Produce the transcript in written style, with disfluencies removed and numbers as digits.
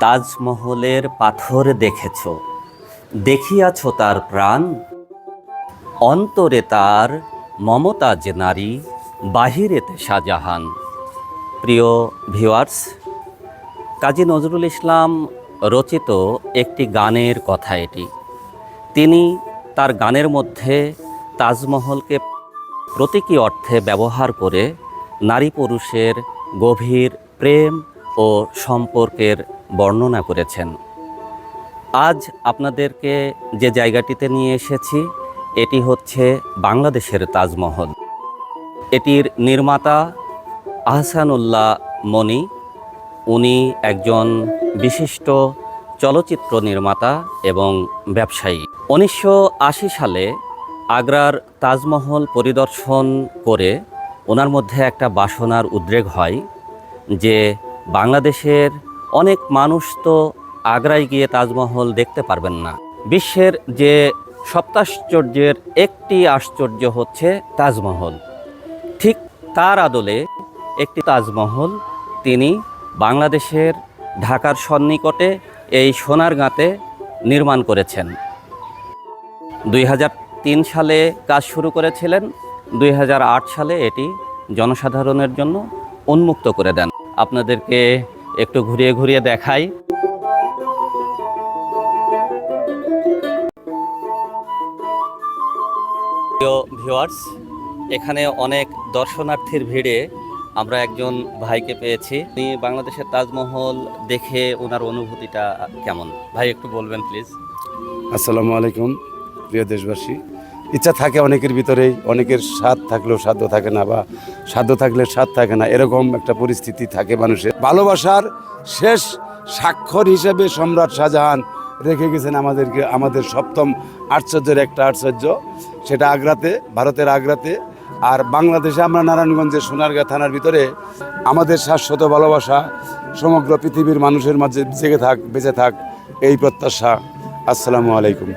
তাজমহলের পাথর দেখেছ, দেখিয়াছ তার প্রাণ, অন্তরে তার মমতাজ নারী, বাহিরেতে শাহজাহান। প্রিয় ভিউয়ার্স, কাজী নজরুল ইসলাম রচিত একটি গানের কথা এটি। তিনি তার গানের মধ্যে তাজমহলকে প্রতীকী অর্থে ব্যবহার করে নারী পুরুষের গভীর প্রেম ও সম্পর্কের বর্ণনা করেছেন। আজ আপনাদেরকে যে জায়গাটিতে নিয়ে এসেছি এটি হচ্ছে বাংলাদেশের তাজমহল। এটির নির্মাতা আহসানুল্লাহ মনি। উনি একজন বিশিষ্ট চলচ্চিত্র নির্মাতা এবং ব্যবসায়ী। 1980 সালে আগ্রার তাজমহল পরিদর্শন করে ওনার মধ্যে একটা বাসনার উদ্রেক হয় যে বাংলাদেশের অনেক মানুষ তো আগ্রায় গিয়ে তাজমহল দেখতে পারবেন না। বিশ্বের যে সপ্তাশ্চর্যের একটি আশ্চর্য হচ্ছে তাজমহল। ঠিক তার আদলে একটি তাজমহল তিনি বাংলাদেশের ঢাকার সন্নিকটে এই সোনারগাঁতে নির্মাণ করেছেন। 2003 সালে কাজ শুরু করেছিলেন, 2008 সালে এটি জনসাধারণের জন্য উন্মুক্ত করে দেন। আপনাদেরকে একটু ঘুরিয়ে ঘুরিয়ে দেখাই। প্রিয় ভিউয়ার্স, এখানে অনেক দর্শনার্থীর ভিড়ে আমরা একজন ভাইকে পেয়েছি। উনি বাংলাদেশের তাজমহল দেখে ওনার অনুভূতিটা কেমন, ভাই একটু বলবেন প্লিজ। আসসালামু আলাইকুম প্রিয় দেশবাসী। ইচ্ছা থাকে অনেকের ভিতরেই, অনেকের স্বাদ থাকলেও সাধ্য থাকে না, বা সাধ্য থাকলে স্বাদ থাকে না, এরকম একটা পরিস্থিতি থাকে মানুষের। ভালোবাসার শেষ স্বাক্ষর হিসেবে সম্রাট শাহজাহান রেখে গেছেন আমাদেরকে, আমাদের সপ্তম আশ্চর্যের একটা আশ্চর্য, সেটা আগ্রাতে, ভারতের আগ্রাতে। আর বাংলাদেশে আমরা নারায়ণগঞ্জের সোনারগাঁ থানার ভিতরে আমাদের শাশ্বত ভালোবাসা সমগ্র পৃথিবীর মানুষের মাঝে জেগে থাক, বেঁচে থাক, এই প্রত্যাশা। আসসালামু আলাইকুম।